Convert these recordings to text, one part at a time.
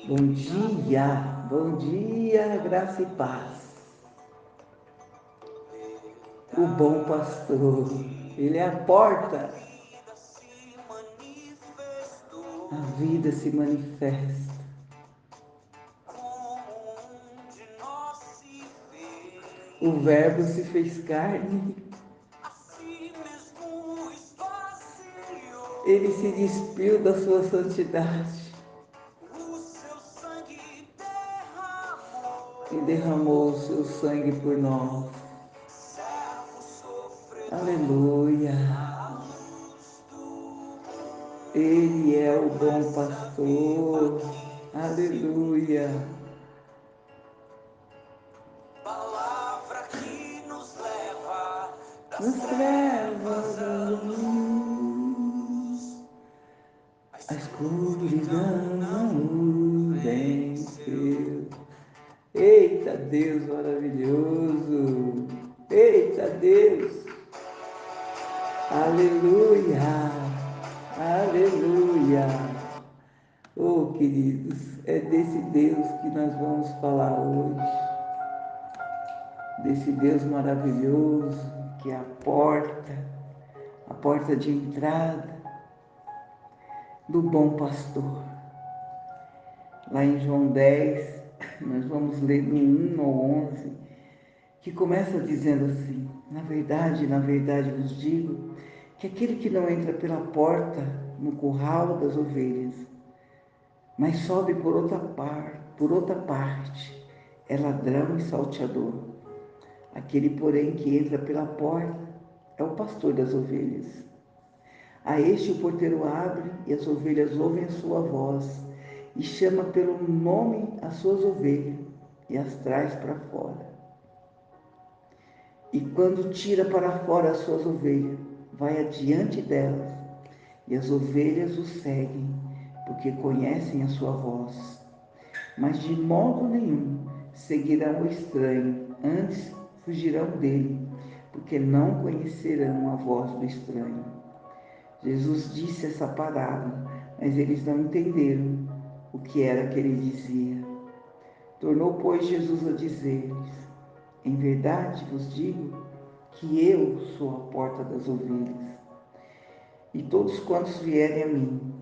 Bom dia, graça e paz. O bom pastor, ele é a porta. A vida se manifesta. O verbo se fez carne. Ele se despiu da sua santidade e derramou o seu sangue por nós. Aleluia. Ele é o bom pastor. Aleluia. Palavra que nos leva da luz. A escuridão não venceu. Eita Deus maravilhoso. Eita Deus. Aleluia. Aleluia. Oh, queridos, é desse Deus que nós vamos falar hoje. Desse Deus maravilhoso que é a porta de entrada do bom pastor. Lá em João 10, nós vamos ler do 1 ao 11, que começa dizendo assim: na verdade vos digo que aquele que não entra pela porta no curral das ovelhas, mas sobe por outra parte, é ladrão e salteador. Aquele, porém, que entra pela porta é o pastor das ovelhas. A este o porteiro abre e as ovelhas ouvem a sua voz e chama pelo nome as suas ovelhas e as traz para fora. E quando tira para fora as suas ovelhas, vai adiante delas e as ovelhas o seguem, porque conhecem a sua voz. Mas de modo nenhum seguirão o estranho, antes fugirão dele, porque não conhecerão a voz do estranho. Jesus disse essa parábola, mas eles não entenderam o que era que ele dizia. Tornou, pois, Jesus a dizer-lhes: em verdade vos digo que eu sou a porta das ovelhas. E todos quantos vierem a mim,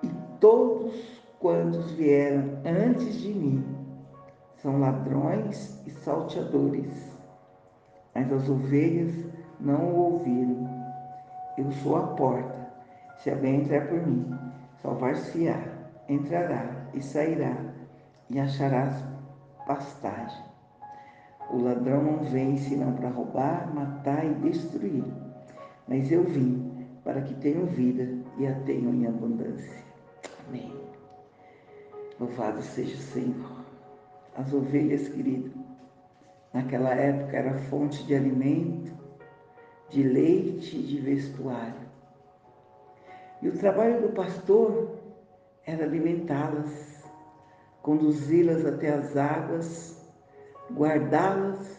e todos quantos vieram antes de mim, são ladrões e salteadores, mas as ovelhas não o ouviram. Eu sou a porta. Se alguém entrar por mim, salvar-se-á, entrará e sairá, e acharás pastagem. O ladrão não vem senão para roubar, matar e destruir. Mas eu vim para que tenham vida e a tenham em abundância. Amém. Louvado seja o Senhor. As ovelhas, querido, naquela época era fonte de alimento, de leite e de vestuário. E o trabalho do pastor era alimentá-las, conduzi-las até as águas, guardá-las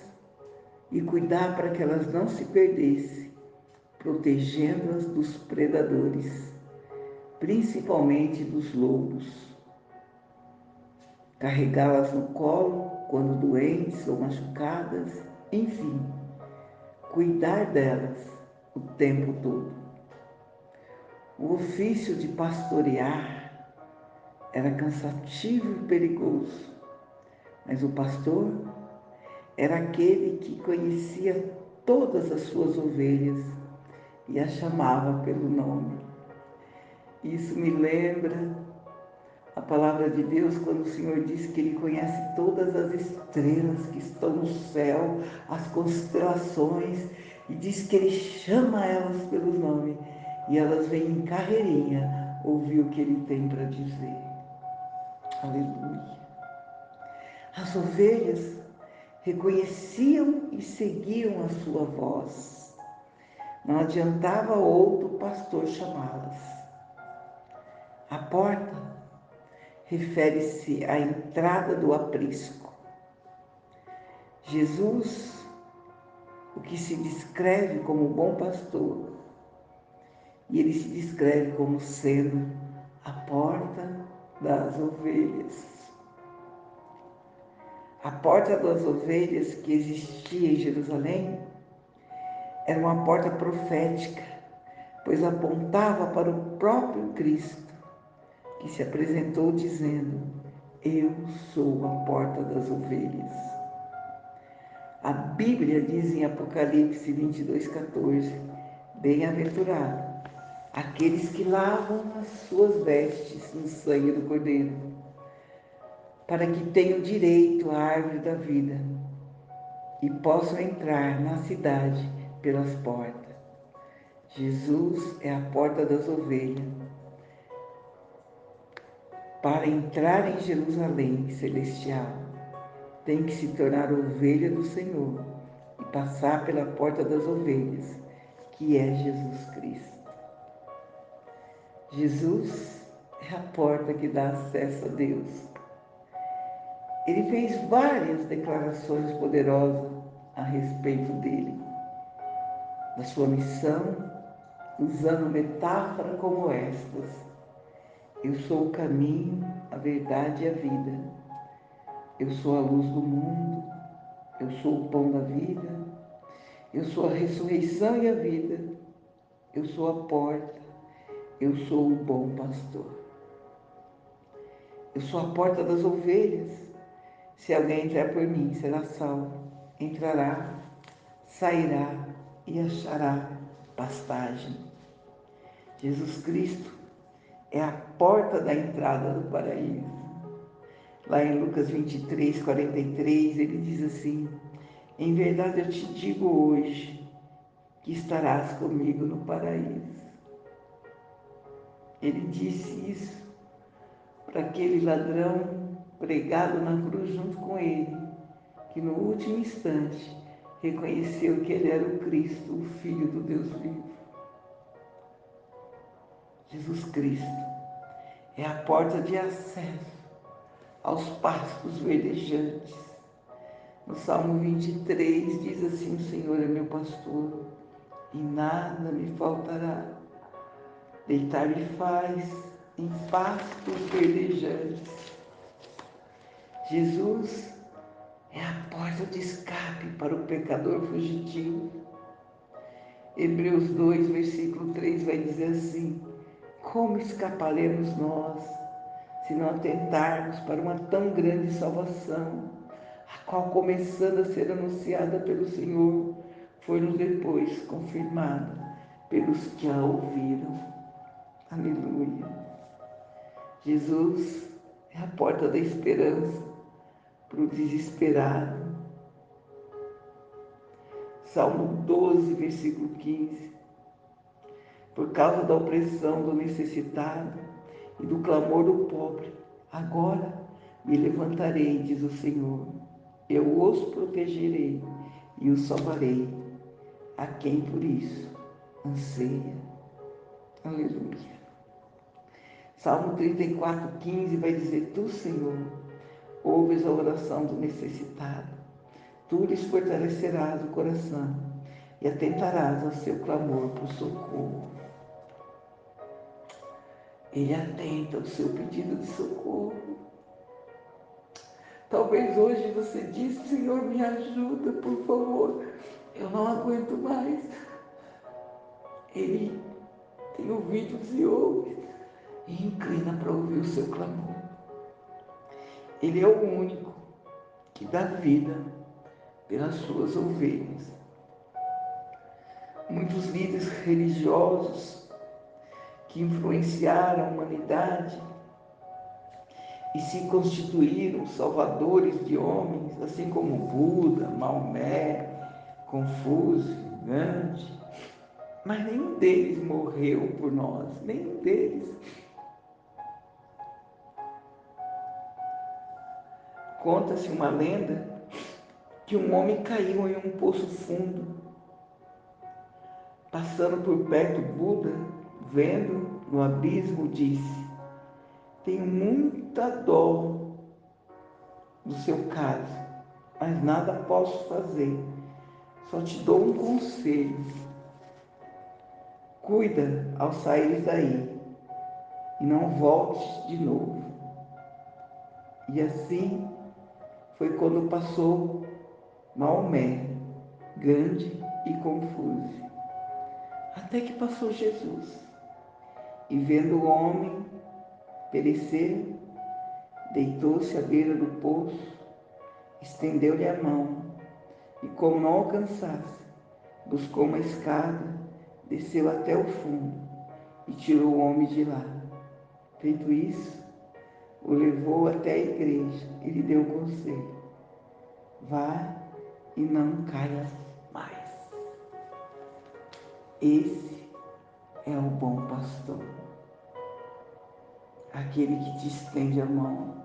e cuidar para que elas não se perdessem, protegendo-as dos predadores, principalmente dos lobos. Carregá-las no colo quando doentes ou machucadas, enfim, cuidar delas o tempo todo. O ofício de pastorear era cansativo e perigoso, mas o pastor era aquele que conhecia todas as suas ovelhas e as chamava pelo nome. Isso me lembra a palavra de Deus quando o Senhor diz que Ele conhece todas as estrelas que estão no céu, as constelações, e diz que Ele chama elas pelo nome e elas vêm em carreirinha ouvir o que Ele tem para dizer. Aleluia. As ovelhas reconheciam e seguiam a sua voz. Não adiantava outro pastor chamá-las. A porta refere-se à entrada do aprisco. Jesus, o que se descreve como bom pastor, e ele se descreve como sendo a porta das ovelhas. A porta das ovelhas que existia em Jerusalém era uma porta profética, pois apontava para o próprio Cristo, que se apresentou dizendo: Eu sou a porta das ovelhas. A Bíblia diz em Apocalipse 22:14: Bem-aventurado aqueles que lavam as suas vestes no sangue do Cordeiro, para que tenham direito à árvore da vida e possam entrar na cidade pelas portas. Jesus é a porta das ovelhas. Para entrar em Jerusalém celestial, tem que se tornar ovelha do Senhor e passar pela porta das ovelhas, que é Jesus Cristo. Jesus é a porta que dá acesso a Deus. Ele fez várias declarações poderosas a respeito dele, da sua missão, usando metáforas como estas: Eu sou o caminho, a verdade e a vida. Eu sou a luz do mundo. Eu sou o pão da vida. Eu sou a ressurreição e a vida. Eu sou a porta. Eu sou o bom pastor. Eu sou a porta das ovelhas. Se alguém entrar por mim, será salvo. Entrará, sairá e achará pastagem. Jesus Cristo é a porta da entrada do paraíso. Lá em Lucas 23:43, ele diz assim: Em verdade eu te digo hoje que estarás comigo no paraíso. Ele disse isso para aquele ladrão pregado na cruz junto com ele, que no último instante reconheceu que ele era o Cristo, o Filho do Deus vivo. Jesus Cristo é a porta de acesso aos pastos verdejantes. No Salmo 23 diz assim: O Senhor é meu pastor e nada me faltará. Deitar-me faz em pastos verdejantes. Jesus é a porta de escape para o pecador fugitivo. Hebreus 2, versículo 3 vai dizer assim: Como escaparemos nós se não atentarmos para uma tão grande salvação, a qual, começando a ser anunciada pelo Senhor, foi-nos depois confirmada pelos que a ouviram. Aleluia. Jesus é a porta da esperança para o desesperado. Salmo 12, versículo 15. Por causa da opressão do necessitado e do clamor do pobre, agora me levantarei, diz o Senhor. Eu os protegerei e os salvarei, a quem por isso anseia. Aleluia. Salmo 34:15 vai dizer: Tu, Senhor, ouves a oração do necessitado. Tu lhes fortalecerás o coração e atentarás ao seu clamor por socorro. Ele atenta ao seu pedido de socorro. Talvez hoje você diz: Senhor, me ajuda, por favor, eu não aguento mais. Ele tem ouvidos e ouve e inclina para ouvir o seu clamor. Ele é o único que dá vida pelas suas ovelhas. Muitos líderes religiosos que influenciaram a humanidade e se constituíram salvadores de homens, assim como Buda, Maomé, Confúcio, Gandhi, mas nenhum deles morreu por nós, nenhum deles. Conta-se uma lenda que um homem caiu em um poço fundo. Passando por perto, Buda, vendo no abismo, disse: Tenho muita dó do seu caso, mas nada posso fazer. Só te dou um conselho. Cuida ao sair daí e não voltes de novo. E assim foi quando passou Maomé, grande e confuso, até que passou Jesus. E vendo o homem perecer, deitou-se à beira do poço, estendeu-lhe a mão, e como não alcançasse, buscou uma escada, desceu até o fundo e tirou o homem de lá. Feito isso, o levou até a igreja e lhe deu um conselho: vá e não caia mais. Esse é o bom pastor, aquele que te estende a mão,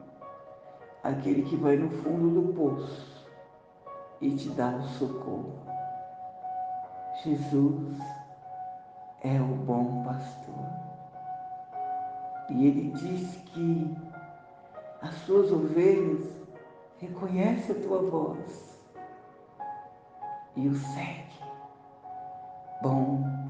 aquele que vai no fundo do poço e te dá o socorro. Jesus é o bom pastor. E ele diz que as suas ovelhas reconhecem a tua voz e o segue. Bom